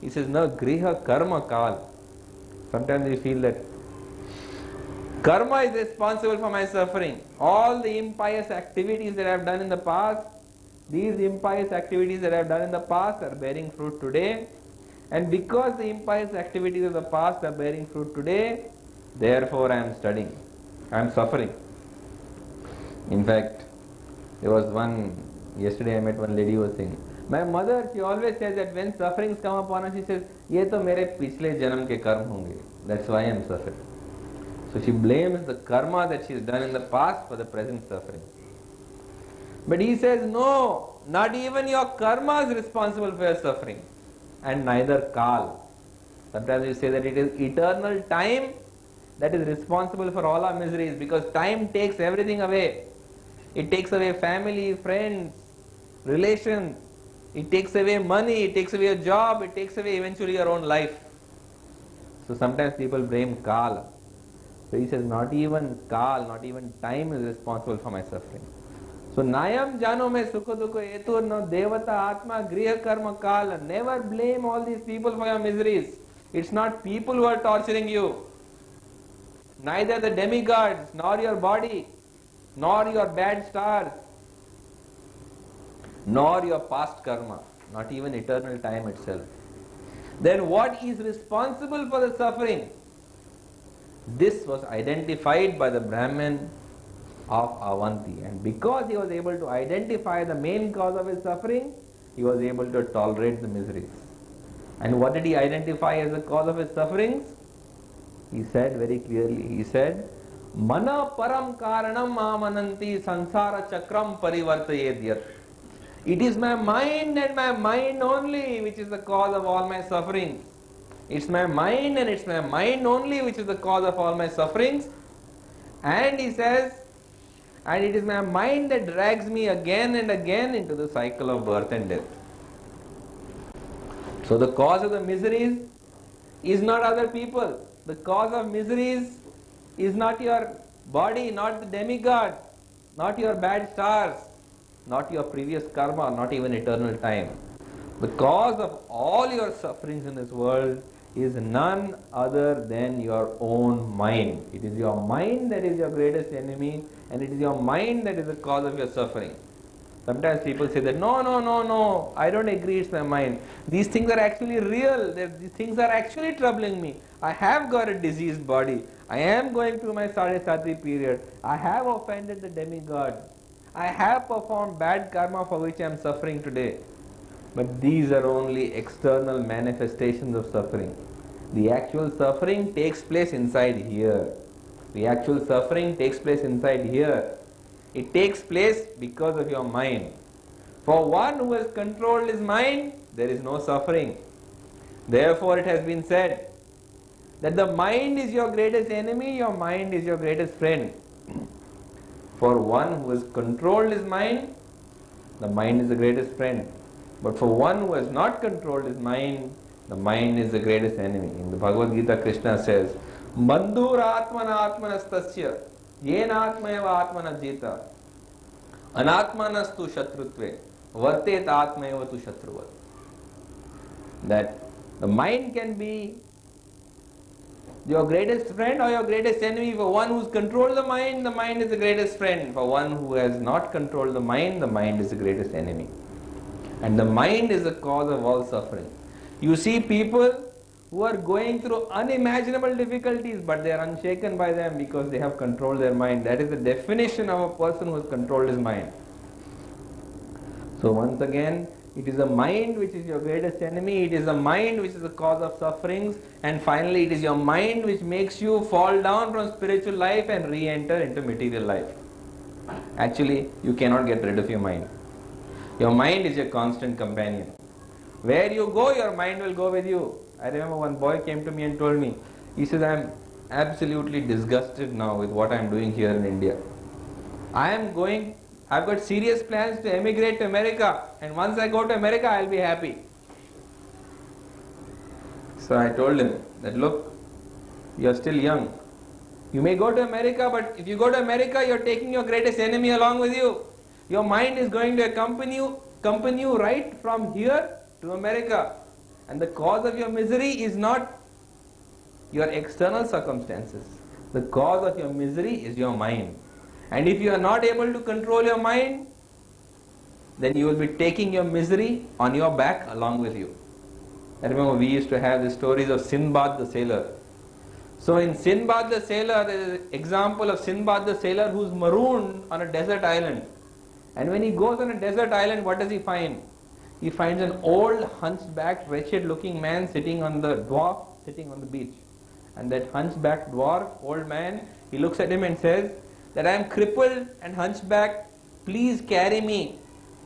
He says, no, griha karma kal. Sometimes we feel that karma is responsible for my suffering. All the impious activities that I have done in the past, these impious activities that I have done in the past are bearing fruit today. And because the impious activities of the past are bearing fruit today, therefore I am studying. I am suffering. In fact, there was yesterday I met one lady who was saying, my mother, she always says that when sufferings come upon her, she says, ye to mere pichle janam ke karma honge. That's why I am suffering. So she blames the karma that she has done in the past for the present suffering. But he says, no, not even your karma is responsible for your suffering. And neither kal. Sometimes we say that it is eternal time that is responsible for all our miseries, because time takes everything away. It takes away family, friends, relations. It takes away money, it takes away a job, it takes away eventually your own life. So sometimes people blame kal. So he says, not even kal, not even time is responsible for my suffering. So nayam jano me sukha dukha etur no devata atma griha karma kala. Never blame all these people for your miseries. It's not people who are torturing you. Neither the demigods, nor your body, nor your bad stars, nor your past karma, not even eternal time itself. Then what is responsible for the suffering? This was identified by the Brahmin of Avanti, and because he was able to identify the main cause of his suffering, he was able to tolerate the miseries. And what did he identify as the cause of his sufferings? He said very clearly, he said, Mana param karanam amananti sansara chakram parivartayedyat. It is my mind and my mind only which is the cause of all my sufferings. It's my mind and it's my mind only which is the cause of all my sufferings. And he says, and it is my mind that drags me again and again into the cycle of birth and death. So the cause of the miseries is not other people. The cause of miseries is not your body, not the demigod, not your bad stars, not your previous karma, not even eternal time. The cause of all your sufferings in this world is none other than your own mind. It is your mind that is your greatest enemy, and it is your mind that is the cause of your suffering. Sometimes people say that, no, I don't agree, it's my mind. These things are actually real. These things are actually troubling me. I have got a diseased body. I am going through my Sadesati period. I have offended the demigod. I have performed bad karma for which I am suffering today. But these are only external manifestations of suffering. The actual suffering takes place inside here. The actual suffering takes place inside here. It takes place because of your mind. For one who has controlled his mind, there is no suffering. Therefore it has been said that the mind is your greatest enemy, your mind is your greatest friend. For one who has controlled his mind, the mind is the greatest friend. But for one who has not controlled his mind, the mind is the greatest enemy. In the Bhagavad Gita, Krishna says, Bandhur atmana atmanastasya yena atmayava atmana jita anatmanastu shatrutve vartet atmayava tu shatruvat. That the mind can be your greatest friend or your greatest enemy. For one who's controlled the mind is the greatest friend. For one who has not controlled the mind is the greatest enemy. And the mind is the cause of all suffering. You see people who are going through unimaginable difficulties, but they are unshaken by them because they have controlled their mind. That is the definition of a person who has controlled his mind. So once again, it is the mind which is your greatest enemy. It is the mind which is the cause of sufferings. And finally, it is your mind which makes you fall down from spiritual life and re-enter into material life. Actually, you cannot get rid of your mind. Your mind is your constant companion. Where you go, your mind will go with you. I remember one boy came to me and told me, he said, I am absolutely disgusted now with what I am doing here in India. I've got serious plans to emigrate to America, and once I go to America, I'll be happy. So I told him that, look, you're still young. You may go to America, but if you go to America, you're taking your greatest enemy along with you. Your mind is going to accompany you right from here to America. And the cause of your misery is not your external circumstances. The cause of your misery is your mind. And if you are not able to control your mind, then you will be taking your misery on your back along with you. I remember we used to have the stories of Sinbad the sailor. So in Sinbad the sailor, there is an example of Sinbad the sailor who's marooned on a desert island. And when he goes on a desert island, what does he find? He finds an old, hunchbacked, wretched-looking man sitting on the beach. And that hunchbacked dwarf, old man, he looks at him and says that I am crippled and hunchbacked, please carry me.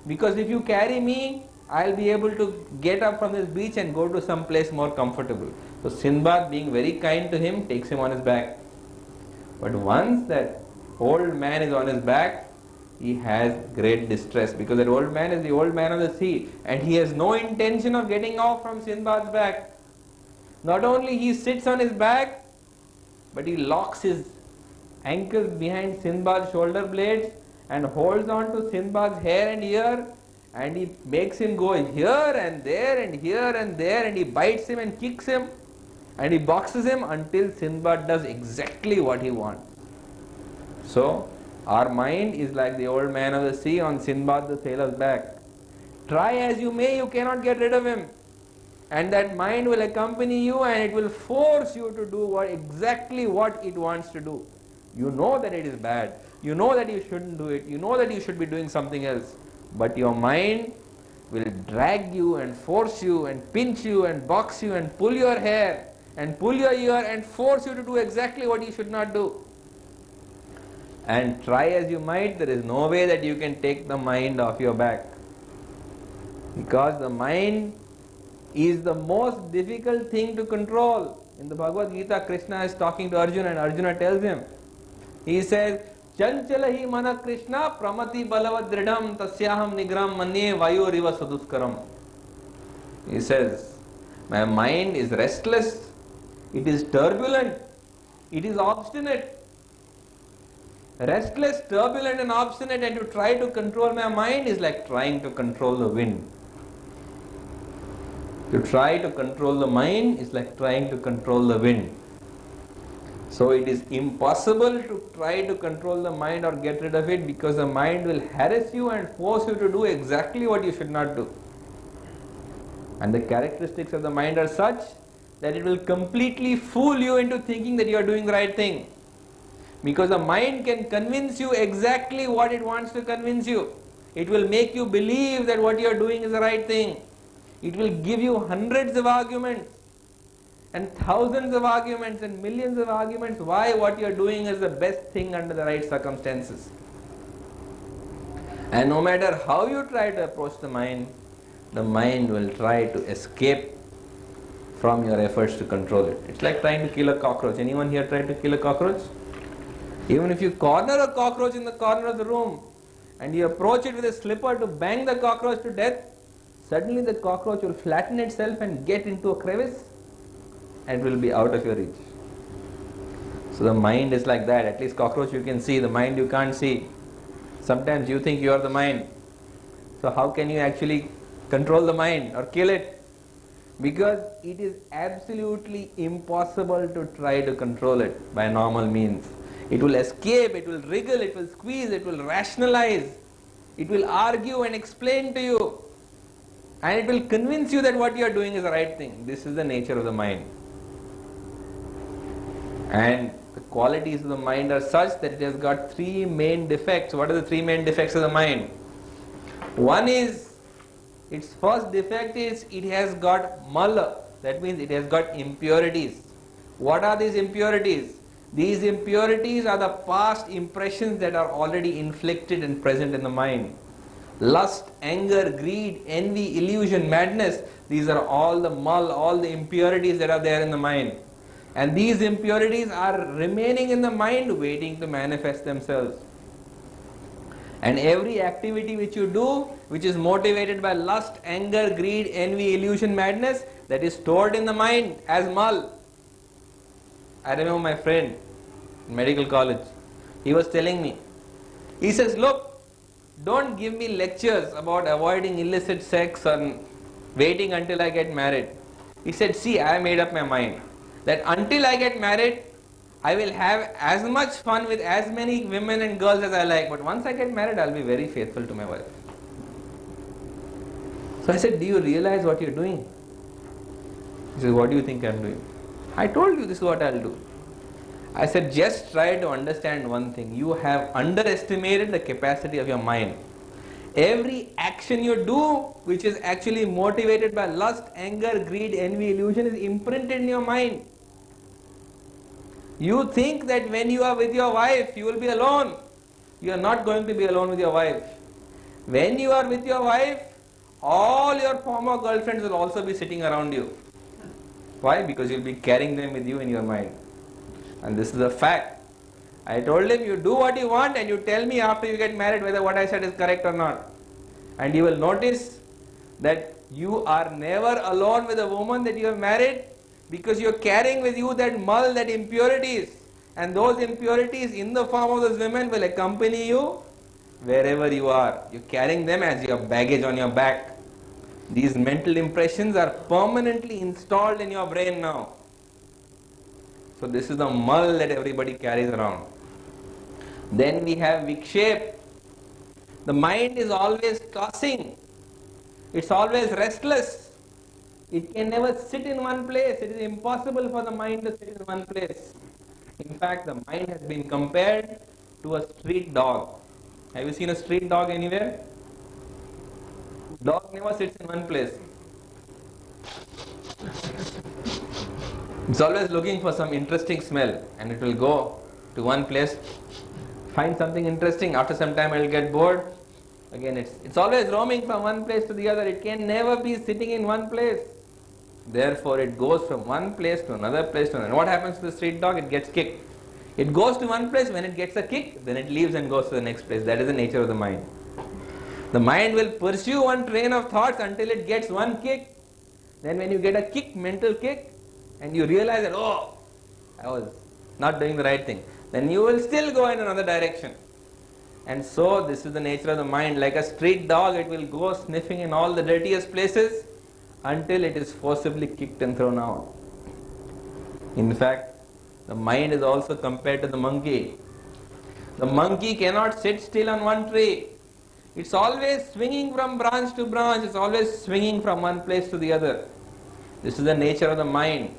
Because if you carry me, I'll be able to get up from this beach and go to some place more comfortable. So Sinbad, being very kind to him, takes him on his back. But once that old man is on his back, he has great distress, because that old man is the old man of the sea, and he has no intention of getting off from Sinbad's back. Not only he sits on his back, but he locks his ankles behind Sinbad's shoulder blades and holds on to Sinbad's hair and ear, and he makes him go here and there and here and there, and he bites him and kicks him and he boxes him until Sinbad does exactly what he wants. So our mind is like the old man of the sea on Sinbad the sailor's back. Try as you may, you cannot get rid of him. And that mind will accompany you, and it will force you to do exactly what it wants to do. You know that it is bad. You know that you shouldn't do it. You know that you should be doing something else. But your mind will drag you and force you and pinch you and box you and pull your hair and pull your ear and force you to do exactly what you should not do. And try as you might, there is no way that you can take the mind off your back. Because the mind is the most difficult thing to control. In the Bhagavad Gita, Krishna is talking to Arjuna, and Arjuna tells him, he says, Chanchalahi mana Krishna pramati balavadridam tasyaham nigram manye vayuriva saduskaram. He says, my mind is restless, it is turbulent, it is obstinate. Restless, turbulent and obstinate, and to try to control my mind is like trying to control the wind. To try to control the mind is like trying to control the wind. So it is impossible to try to control the mind or get rid of it, because the mind will harass you and force you to do exactly what you should not do. And the characteristics of the mind are such that it will completely fool you into thinking that you are doing the right thing. Because the mind can convince you exactly what it wants to convince you. It will make you believe that what you are doing is the right thing. It will give you hundreds of arguments and thousands of arguments and millions of arguments why what you are doing is the best thing under the right circumstances. And no matter how you try to approach the mind will try to escape from your efforts to control it. It's like trying to kill a cockroach. Anyone here tried to kill a cockroach? Even if you corner a cockroach in the corner of the room and you approach it with a slipper to bang the cockroach to death, suddenly the cockroach will flatten itself and get into a crevice and it will be out of your reach. So the mind is like that. At least cockroach you can see, the mind you can't see. Sometimes you think you are the mind. So how can you actually control the mind or kill it? Because it is absolutely impossible to try to control it by normal means. It will escape, it will wriggle, it will squeeze, it will rationalize, it will argue and explain to you, and it will convince you that what you are doing is the right thing. This is the nature of the mind. And the qualities of the mind are such that it has got three main defects. What are the three main defects of the mind? One is, its first defect is it has got mala. That means it has got impurities. What are these impurities? These impurities are the past impressions that are already inflicted and present in the mind. Lust, anger, greed, envy, illusion, madness, these are all the mal, all the impurities that are there in the mind. And these impurities are remaining in the mind waiting to manifest themselves. And every activity which you do, which is motivated by lust, anger, greed, envy, illusion, madness, that is stored in the mind as mal. I remember my friend in medical college, he was telling me, he says, look, don't give me lectures about avoiding illicit sex or waiting until I get married. He said, see, I made up my mind that until I get married, I will have as much fun with as many women and girls as I like. But once I get married, I'll be very faithful to my wife. So I said, do you realize what you're doing? He said, what do you think I'm doing? I told you this is what I'll do. I said, just try to understand one thing. You have underestimated the capacity of your mind. Every action you do, which is actually motivated by lust, anger, greed, envy, illusion, is imprinted in your mind. You think that when you are with your wife, you will be alone. You are not going to be alone with your wife. When you are with your wife, all your former girlfriends will also be sitting around you. Why? Because you will be carrying them with you in your mind. And this is a fact. I told him, you do what you want and you tell me after you get married whether what I said is correct or not. And you will notice that you are never alone with a woman that you have married, because you are carrying with you that mull, that impurities. And those impurities in the form of those women will accompany you wherever you are. You are carrying them as your baggage on your back. These mental impressions are permanently installed in your brain now. So this is the mull that everybody carries around. Then we have vikshep. The mind is always tossing. It's always restless. It can never sit in one place. It is impossible for the mind to sit in one place. In fact, the mind has been compared to a street dog. Have you seen a street dog anywhere? Dog never sits in one place. It's always looking for some interesting smell, and it will go to one place, find something interesting. After some time, it will get bored. Again, it's always roaming from one place to the other. It can never be sitting in one place. Therefore, it goes from one place to another place to another. And what happens to the street dog? It gets kicked. It goes to one place. When it gets a kick, then it leaves and goes to the next place. That is the nature of the mind. The mind will pursue one train of thoughts until it gets one kick. Then when you get a kick, mental kick, and you realize that, oh, I was not doing the right thing, then you will still go in another direction. And so this is the nature of the mind. Like a street dog, it will go sniffing in all the dirtiest places until it is forcibly kicked and thrown out. In fact, the mind is also compared to the monkey. The monkey cannot sit still on one tree. It's always swinging from branch to branch. It's always swinging from one place to the other. This is the nature of the mind.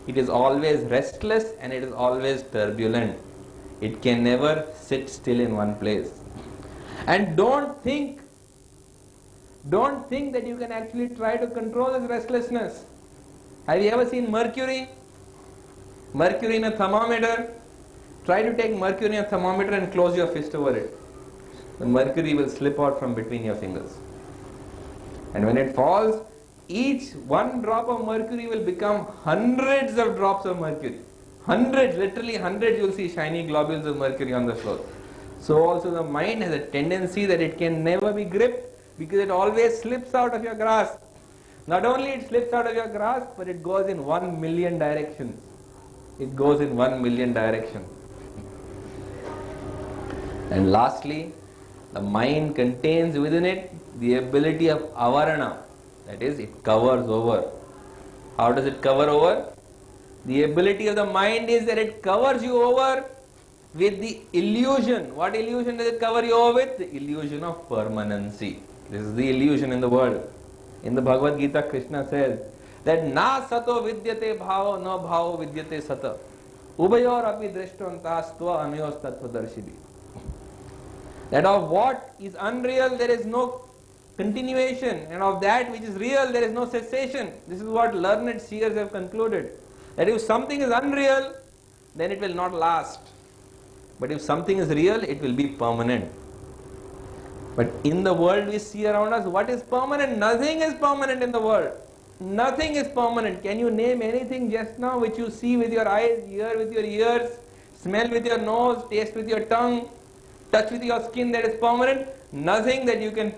It is always restless and it is always turbulent. It can never sit still in one place. And don't think that you can actually try to control this restlessness. Have you ever seen mercury? Mercury in a thermometer? Try to take mercury in a thermometer and close your fist over it. The mercury will slip out from between your fingers. And when it falls, each one drop of mercury will become hundreds of drops of mercury. Hundreds, literally hundreds, you will see shiny globules of mercury on the floor. So also the mind has a tendency that it can never be gripped, because it always slips out of your grasp. Not only it slips out of your grasp, but it goes in 1 million directions. It goes in 1 million directions. And lastly, the mind contains within it the ability of avarana. That is, it covers over. How does it cover over? The ability of the mind is that it covers you over with the illusion. What illusion does it cover you over with? The illusion of permanency. This is the illusion in the world. In the Bhagavad Gita, Krishna says that na sato vidyate bhavo na bhavo vidyate sata ubayor api drishtantas tva anayos tattva darshibhi. That of what is unreal there is no continuation, and of that which is real there is no cessation. This is what learned seers have concluded. That if something is unreal, then it will not last. But if something is real, it will be permanent. But in the world we see around us, what is permanent? Nothing is permanent in the world. Nothing is permanent. Can you name anything just now which you see with your eyes, hear with your ears, smell with your nose, taste with your tongue, touch with your skin that is permanent? Nothing that you can